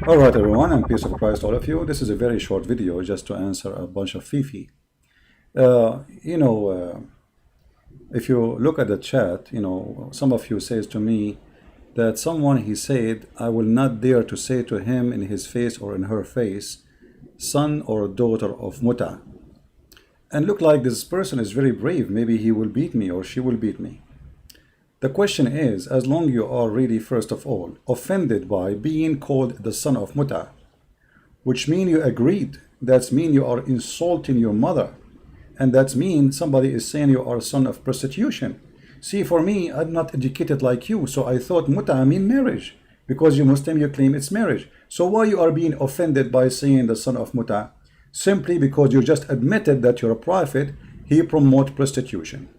Alright everyone, and peace of Christ all of you. This is a very short video just to answer a bunch of Fifi. If you look at the chat, some of you says to me that someone, he said, I will not dare to say to him in his face or in her face, son or daughter of Mut'a. And look like this person is very brave. Maybe he will beat me or she will beat me. The question is, as long you are really, first of all, offended by being called the son of Mut'a, which mean you agreed, that's mean you are insulting your mother, and that's mean somebody is saying you are son of prostitution. See, for me, I'm not educated like you, so I thought Mut'a mean marriage, because you Muslim, you claim it's marriage. So why you are being offended by saying the son of Mut'a? Simply because you just admitted that you're a prophet, he promote prostitution.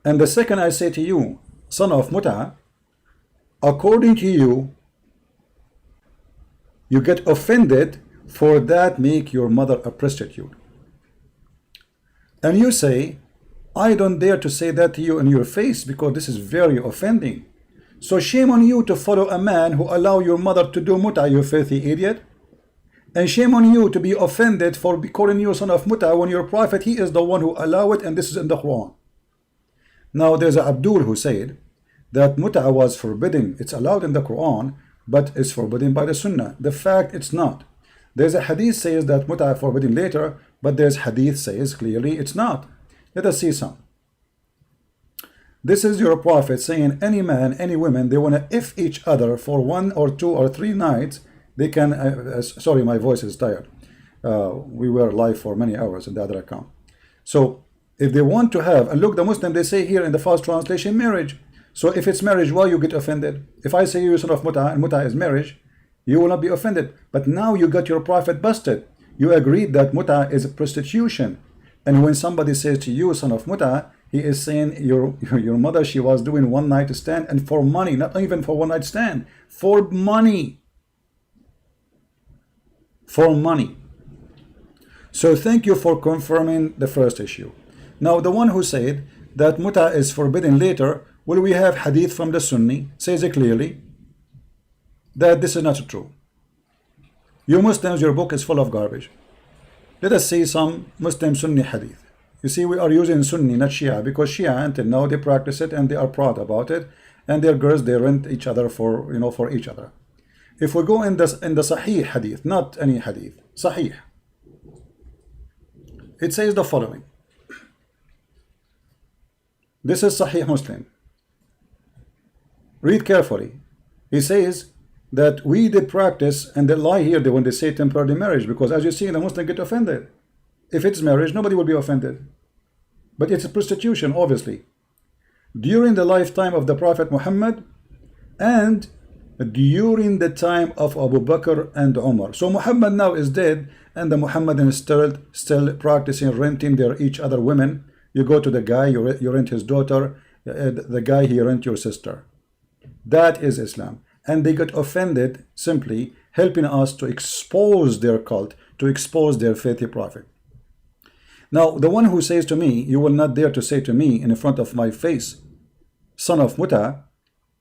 And the second I say to you, son of Mut'a, according to you, you get offended for that make your mother a prostitute. And you say, I don't dare to say that to you in your face because this is very offending. So shame on you to follow a man who allow your mother to do Mut'a, you filthy idiot. And shame on you to be offended for calling you son of Mut'a when your prophet, he is the one who allow it, and this is in the Quran. Now there's a Abdul who said that Mut'a was forbidden. It's allowed in the Quran, but it's forbidden by the Sunnah. The fact it's not. There's a Hadith says that Mut'a forbidden later, but there's Hadith says clearly it's not. Let us see some. This is your prophet saying any man, any woman, they want to if each other for 1 or 2 or 3 nights. They can, sorry, my voice is tired. We were live for many hours in the other account. So if they want to have, and look, the Muslim, they say here in the fast translation, marriage. So if it's marriage, why you get offended? If I say you son of Mut'a and Mut'a is marriage, you will not be offended. But now you got your prophet busted. You agreed that Mut'a is a prostitution. And when somebody says to you, son of Mut'a, he is saying your mother, she was doing one night stand, and for money, not even for one night stand, for money. For money. So thank you for confirming the first issue. Now the one who said that Mut'a is forbidden later, well, we have Hadith from the Sunni says it clearly that this is not true. You Muslims, your book is full of garbage. Let us see some Muslim Sunni Hadith. You see, we are using Sunni, not Shia, because Shia until now they practice it and they are proud about it, and their girls, they rent each other for for each other. If we go in the Sahih Hadith, not any Hadith, Sahih, it says the following. This is Sahih Muslim. Read carefully. He says that we did practice, and they lie here when they say temporary marriage, because as you see, the Muslim get offended. If it's marriage, nobody will be offended. But it's a prostitution, obviously. During the lifetime of the Prophet Muhammad and during the time of Abu Bakr and Umar. So Muhammad now is dead, and the Muhammadans still practicing renting their each other women. You go to the guy, you rent his daughter, the guy, he rent your sister. That is Islam. And they got offended simply helping us to expose their cult, to expose their faithy prophet. Now, the one who says to me, you will not dare to say to me in front of my face, son of Mut'a,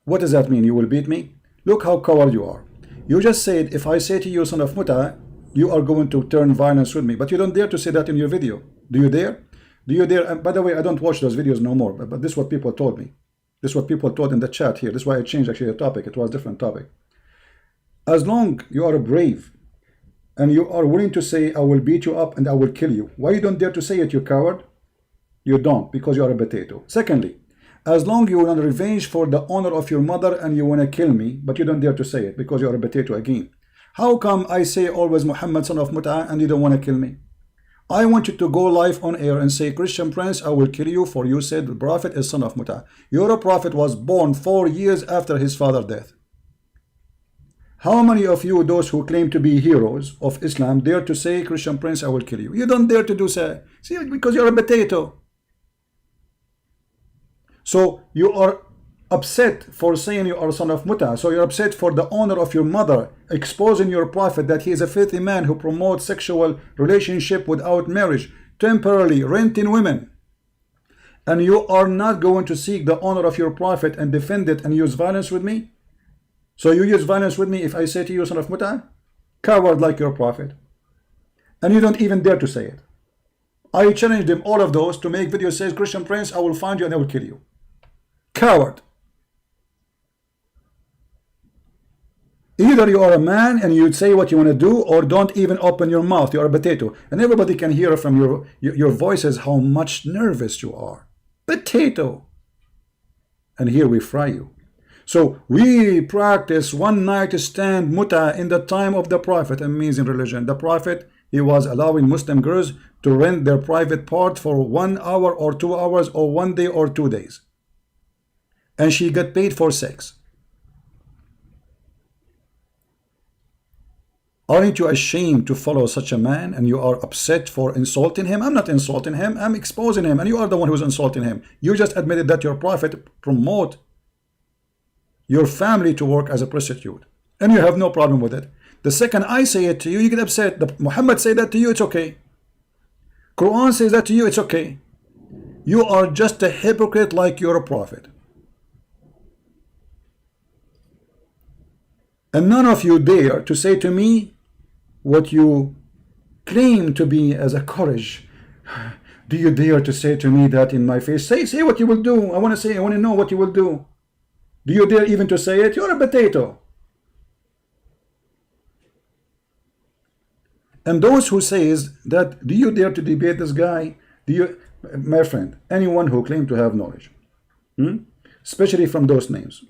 what does that mean? You will beat me? Look how coward you are. You just said, if I say to you, son of Mut'a, you are going to turn violence with me. But you don't dare to say that in your video. Do you dare? Do you dare? And by the way, I don't watch those videos no more, but this is what people told me. This is what people told in the chat here. This is why I changed actually the topic. It was a different topic. As long you are brave and you are willing to say, I will beat you up and I will kill you. Why you don't dare to say it, you coward? You don't, because you are a potato. Secondly, as long you want revenge for the honor of your mother and you want to kill me, but you don't dare to say it because you are a potato again. How come I say always Muhammad son of Mut'a and you don't want to kill me? I want you to go live on air and say, Christian Prince, I will kill you, for you said the prophet is son of Mut'a. Your prophet was born 4 years after his father's death. How many of you, those who claim to be heroes of Islam, dare to say, Christian Prince, I will kill you? You don't dare to do so. See, because you're a potato. So you are upset for saying you are son of Mut'a. So you're upset for the honor of your mother, exposing your prophet that he is a filthy man who promotes sexual relationship without marriage, temporarily renting women. And you are not going to seek the honor of your prophet and defend it and use violence with me? So you use violence with me if I say to you, son of Mut'a? Coward like your prophet. And you don't even dare to say it. I challenge them, all of those, to make videos says, Christian Prince, I will find you and I will kill you. Coward. Either you are a man and you say what you want to do, or don't even open your mouth. You are a potato. And everybody can hear from your voices how much nervous you are. Potato. And here we fry you. So we practice one night stand mut'a in the time of the Prophet. Amazing religion. The Prophet, he was allowing Muslim girls to rent their private part for 1 hour or 2 hours or 1 day or 2 days. And she got paid for sex. Aren't you ashamed to follow such a man, and you are upset for insulting him? I'm not insulting him, I'm exposing him, and you are the one who's insulting him. You just admitted that your prophet promote your family to work as a prostitute, and you have no problem with it. The second I say it to you, you get upset. Muhammad say that to you, it's okay. Quran says that to you, it's okay. You are just a hypocrite like you're a prophet. And none of you dare to say to me what you claim to be as a courage. Do you dare to say to me that in my face? Say what you will do. I want to know what you will do. Do you dare even to say it? You're a potato. And those who says that, do you dare to debate this guy? My friend, anyone who claims to have knowledge, especially from those names,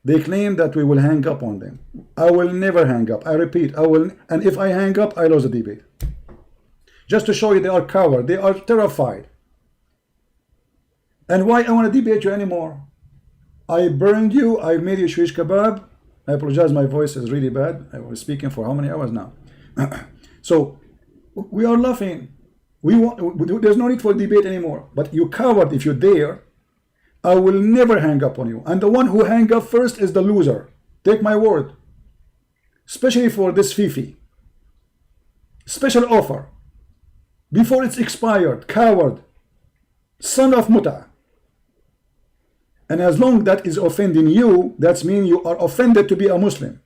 they claim that we will hang up on them. I will never hang up. I repeat, I will. And if I hang up, I lose the debate. Just to show you they are coward. They are terrified. And why I want to debate you anymore? I burned you. I made you shish kebab. I apologize. My voice is really bad. I was speaking for how many hours now? So we are laughing. There's no need for debate anymore. But you coward, if you dare, I will never hang up on you. And the one who hang up first is the loser. Take my word. Especially for this Fifi. Special offer. Before it's expired. Coward. Son of Mut'a. And as long that is offending you, that means you are offended to be a Muslim.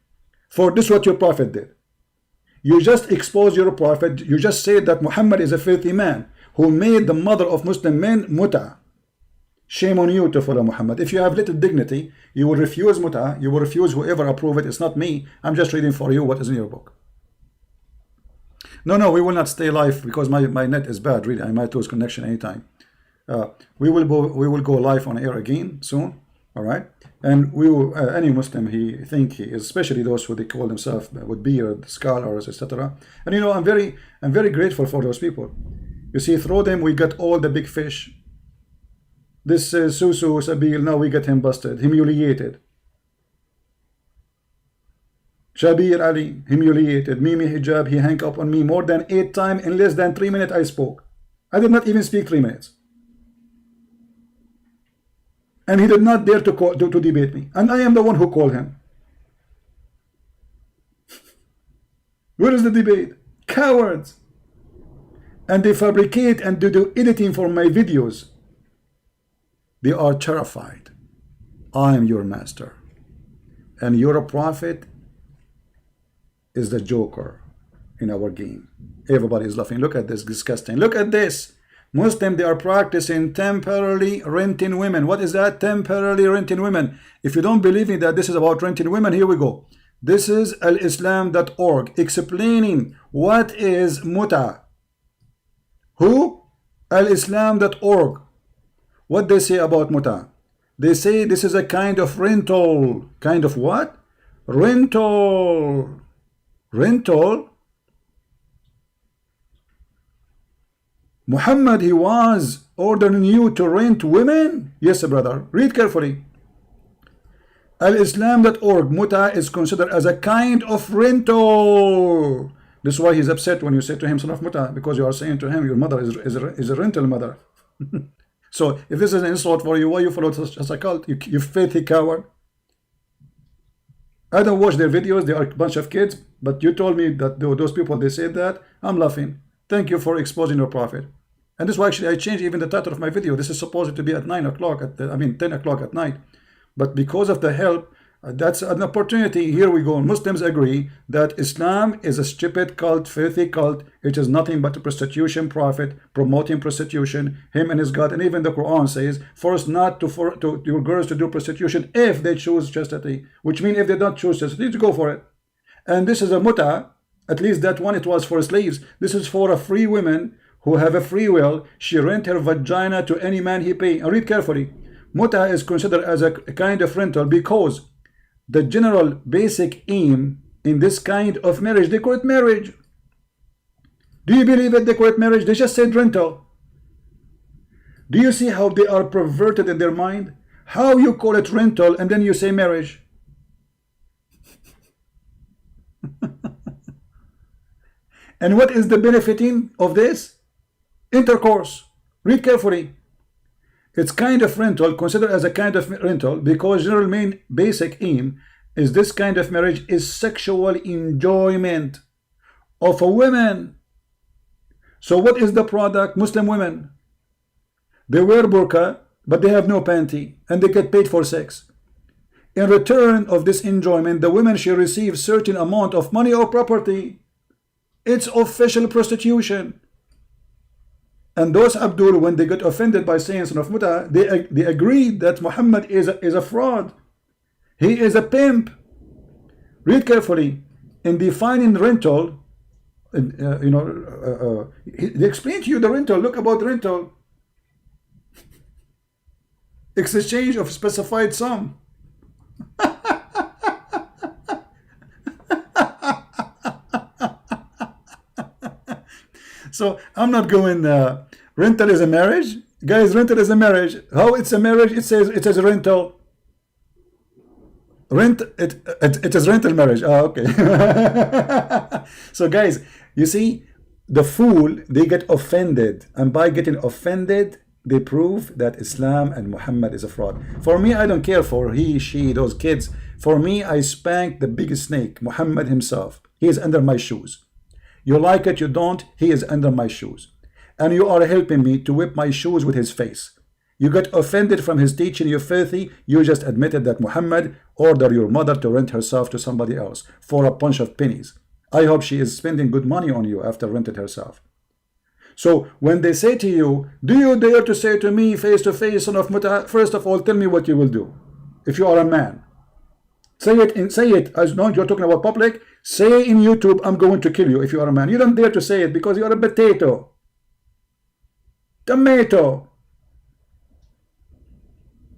For this what your prophet did. You just expose your prophet. You just say that Muhammad is a filthy man who made the mother of Muslim men Mut'a. Shame on you to follow Muhammad. If you have little dignity, you will refuse Mut'a. You will refuse whoever approve it. It's not me. I'm just reading for you what is in your book. No, we will not stay live because my net is bad. Really, I might lose connection anytime. We will go live on air again soon. All right, and we will. Any Muslim he is, especially those who they call themselves with beard, scholars, etc. And I'm very grateful for those people. You see, through them we got all the big fish. This Susu Sabil, now we get him busted, humiliated. Shabir Ali, humiliated. Mimi Hijab, he hung up on me more than 8 times in less than 3 minutes I spoke. I did not even speak 3 minutes. And he did not dare to debate me. And I am the one who called him. Where is the debate? Cowards. And they fabricate and do editing for my videos. They are terrified. I am your master. And your prophet is the joker in our game. Everybody is laughing. Look at this, disgusting. Look at this. Muslim, they are practicing temporarily renting women. What is that? Temporarily renting women. If you don't believe me that this is about renting women, here we go. This is alislam.org explaining what is Mut'a. Who? Alislam.org. What they say about Mut'a? They say this is a kind of rental. Kind of what? Rental. Rental. Muhammad, he was ordering you to rent women? Yes, brother. Read carefully. Alislam.org. Mut'a is considered as a kind of rental. This is why he's upset when you say to him, son of Mut'a, because you are saying to him, your mother is a rental mother. So if this is an insult for you, why you follow such a cult? You filthy coward. I don't watch their videos. They are a bunch of kids. But you told me that those people, they said that. I'm laughing. Thank you for exposing your prophet. And this is why actually I changed even the title of my video. This is supposed to be at 9 o'clock, 10 o'clock at night. But because of the help That's an opportunity. Here we go. Muslims agree that Islam is a stupid cult, filthy cult. It is nothing but a prostitution prophet promoting prostitution, him and his God. And even the Quran says, force not to your girls to do prostitution if they choose chastity, which means if they don't choose chastity, to go for it. And this is a mut'a, at least that one it was for slaves. This is for a free woman who have a free will. She rent her vagina to any man he pay. And read carefully. Mut'a is considered as a kind of rental because the general basic aim in this kind of marriage, they call it marriage. Do you believe it? They call it marriage. They just said rental. Do you see how they are perverted in their mind? How you call it rental and then you say marriage? And what is the benefiting of this? Intercourse. Read carefully. It's kind of rental, considered as a kind of rental, because general main basic aim is this kind of marriage is sexual enjoyment of a woman. So what is the product? Muslim women. They wear burqa, but they have no panty, and they get paid for sex. In return of this enjoyment, the woman she receives certain amount of money or property. It's official prostitution. And those abdul, when they get offended by saying son-of-Mut'a, they agreed that Muhammad is a fraud. He is a pimp. Read carefully. In defining rental, they explain to you the rental. Look about rental. Exchange of specified sum. So I'm not going. Rental is a marriage, guys. Rental is a marriage. How it's a marriage? It says it is a rental. It is rental marriage. Oh, okay. So guys, you see, the fool, they get offended, and by getting offended, they prove that Islam and Muhammad is a fraud. For me, I don't care for he, she, those kids. For me, I spank the biggest snake, Muhammad himself. He is under my shoes. You like it, you don't, he is under my shoes. And you are helping me to whip my shoes with his face. You get offended from his teaching, you filthy. You just admitted that Muhammad ordered your mother to rent herself to somebody else for a bunch of pennies. I hope she is spending good money on you after rented herself. So when they say to you, do you dare to say to me face to face, son-of-Mut'a? First of all, tell me what you will do if you are a man. Say it as long as you're talking about public. Say in YouTube, I'm going to kill you if you are a man. You don't dare to say it because you are a potato. Tomato.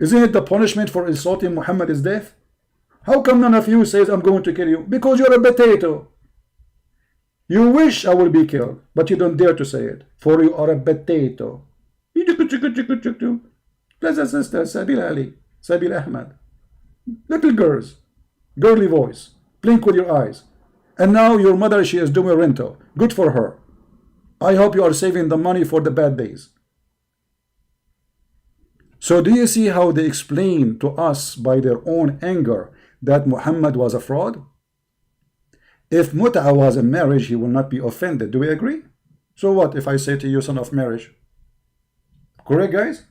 Isn't it the punishment for insulting Muhammad is death? How come none of you says I'm going to kill you? Because you're a potato. You wish I will be killed, but you don't dare to say it, for you are a potato. Plaza sister, Sabil Ali, Sabil Ahmad. Little girls, girly voice, blink with your eyes. And now your mother, she is doing rental. Good for her. I hope you are saving the money for the bad days. So do you see how they explain to us by their own anger that Muhammad was a fraud? If Mut'a was a marriage, he will not be offended. Do we agree? So what if I say to you, son of marriage? Correct, guys?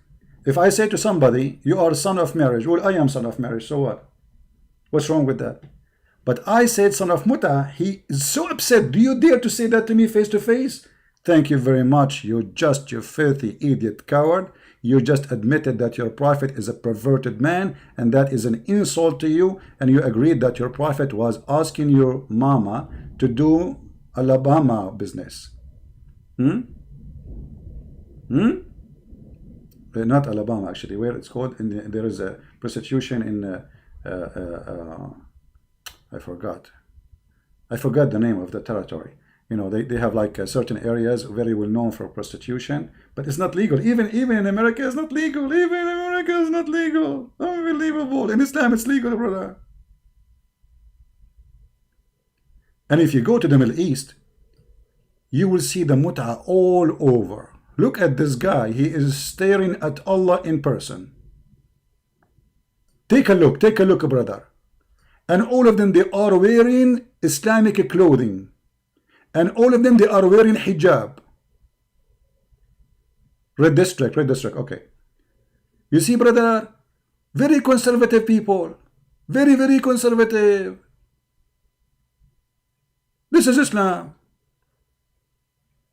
If I say to somebody, you are son of marriage, well, I am son of marriage, so what? What's wrong with that? But I said son of Mut'a, he is so upset. Do you dare to say that to me face to face? Thank you very much. You filthy idiot coward. You just admitted that your prophet is a perverted man, and that is an insult to you, and you agreed that your prophet was asking your mama to do Alabama business. Not Alabama, actually, where it's called, there is a prostitution in I forgot the name of the territory. You know, they have like certain areas very well known for prostitution, but it's not legal. Even in America, it's not legal. Even in America, it's not legal. Unbelievable. In Islam, it's legal, brother. And if you go to the Middle East, you will see the mut'a all over. Look at this guy. He is staring at Allah in person. Take a look, brother. And all of them, they are wearing Islamic clothing. And all of them, they are wearing hijab. Red district, okay. You see, brother, very conservative people. Very, very conservative. This is Islam.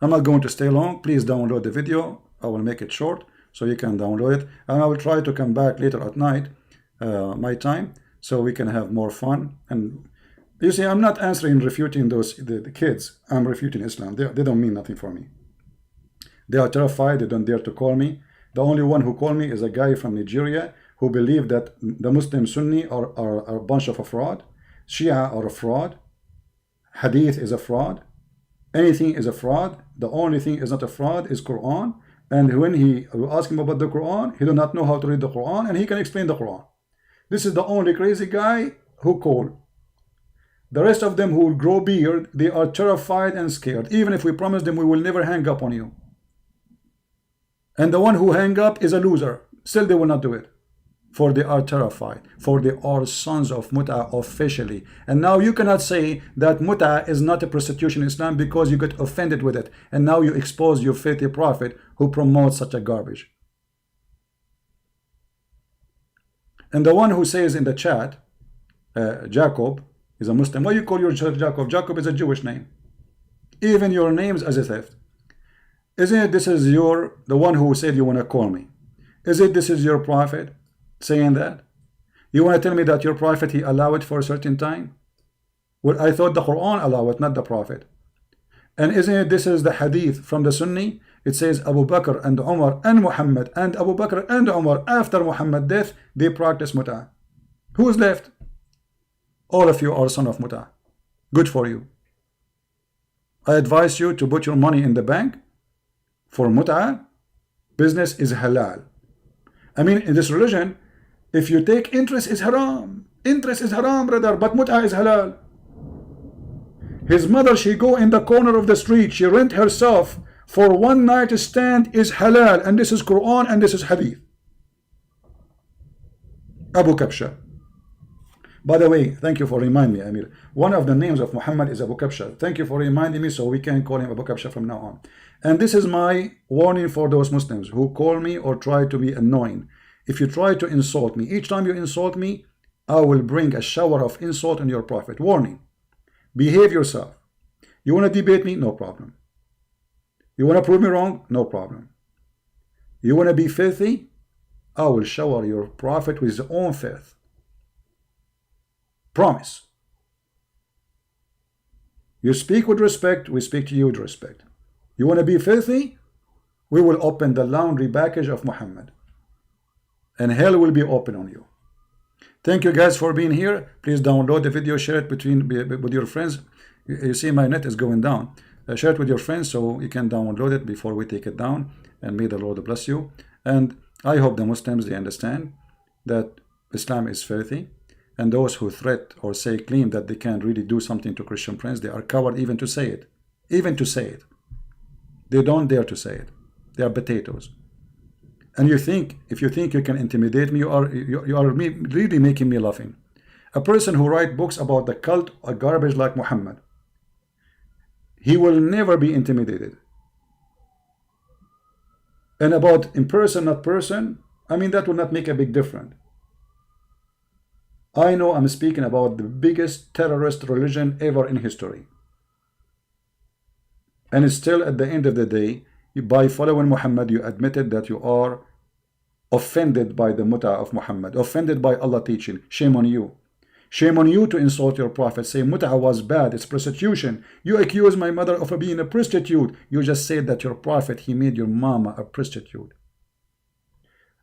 I'm not going to stay long. Please download the video. I will make it short so you can download it. And I will try to come back later at night, my time, so we can have more fun. And you see, I'm not answering, refuting the kids. I'm refuting Islam. They don't mean nothing for me. They are terrified. They don't dare to call me. The only one who called me is a guy from Nigeria who believed that the Muslim Sunni are a bunch of a fraud. Shia are a fraud. Hadith is a fraud. Anything is a fraud. The only thing is not a fraud is Quran. And when we ask him about the Quran, he do not know how to read the Quran, and he can explain the Quran. This is the only crazy guy who called. The rest of them who will grow beard, they are terrified and scared. Even if we promise them we will never hang up on you. And the one who hang up is a loser. Still they will not do it. For they are terrified. For they are sons of Mut'a officially. And now you cannot say that Mut'a is not a prostitution in Islam because you get offended with it. And now you expose your filthy prophet who promotes such a garbage. And the one who says in the chat, Jacob is a Muslim. Why you call yourself Jacob? Jacob is a Jewish name. Even your name is as a theft. Isn't it this is the one who said you want to call me? Is it this is your prophet saying that? You want to tell me that your prophet, he allowed it for a certain time? Well, I thought the Quran allowed it, not the prophet. And isn't it this is the hadith from the Sunni? It says Abu Bakr and Umar and Muhammad, and Abu Bakr and Umar after Muhammad's death, they practice Mut'a. Who's left? All of you are son of Mut'a. Good for you. I advise you to put your money in the bank for Mut'a. Business is halal. I mean, in this religion, if you take interest is haram. Interest is haram, brother, but Mut'a is halal. His mother, she go in the corner of the street, she rent herself for one night stand is halal, and this is Quran and this is Hadith. Abu Kabsha. By the way, thank you for reminding me, Amir. One of the names of Muhammad is Abu Kabsha. Thank you for reminding me, so we can call him Abu Kabsha from now on. And this is my warning for those Muslims who call me or try to be annoying. If you try to insult me, each time you insult me, I will bring a shower of insult on your prophet. Warning. Behave yourself. You want to debate me? No problem. You want to prove me wrong? No problem. You want to be filthy? I will shower your prophet with his own filth. Promise. You speak with respect, we speak to you with respect. You want to be filthy? We will open the laundry package of Muhammad. And hell will be open on you. Thank you guys for being here. Please download the video, share it with your friends. You see my net is going down. Share it with your friends so you can download it before we take it down. And may the Lord bless you. And I hope the Muslims, they understand that Islam is filthy. And those who threat or say claim that they can really do something to Christian friends, they are coward even to say it. Even to say it. They don't dare to say it. They are potatoes. And you think, if you think you can intimidate me, you are really making me laughing. A person who writes books about the cult or garbage like Muhammad, he will never be intimidated. And about in person, not person, I mean, that will not make a big difference. I know I'm speaking about the biggest terrorist religion ever in history. And still, at the end of the day, by following Muhammad, you admitted that you are offended by the Mut'a of Muhammad, offended by Allah teaching. Shame on you. Shame on you to insult your prophet. Say Mut'a was bad, it's prostitution. You accuse my mother of being a prostitute. You just said that your prophet, he made your mama a prostitute.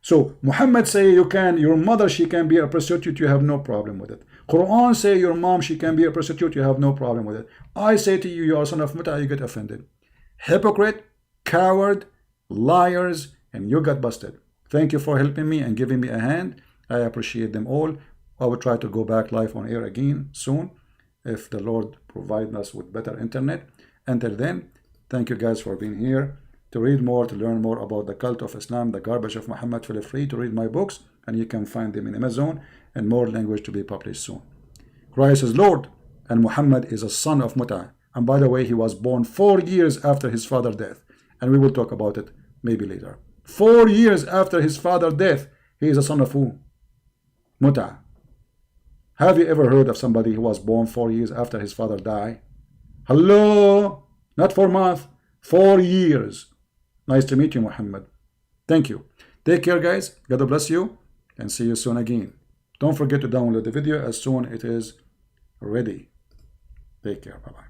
So Muhammad say you can, your mother, she can be a prostitute, you have no problem with it. Quran say your mom, she can be a prostitute, you have no problem with it. I say to you, you are son of Mut'a, you get offended. Hypocrite, coward, liars, and you got busted. Thank you for helping me and giving me a hand. I appreciate them all. I will try to go back live on air again soon if the Lord provides us with better internet. Until then, thank you guys for being here. To read more, to learn more about the cult of Islam, the garbage of Muhammad, feel free to read my books, and you can find them in Amazon, and more language to be published soon. Christ is Lord, and Muhammad is a son of Mut'a. And by the way, he was born 4 years after his father's death, and we will talk about it maybe later. 4 years after his father's death, he is a son of who? Mut'a. Have you ever heard of somebody who was born 4 years after his father died? Hello? Not 4 months, 4 years. Nice to meet you, Muhammad. Thank you. Take care, guys. God bless you, and see you soon again. Don't forget to download the video as soon as it is ready. Take care. Bye-bye.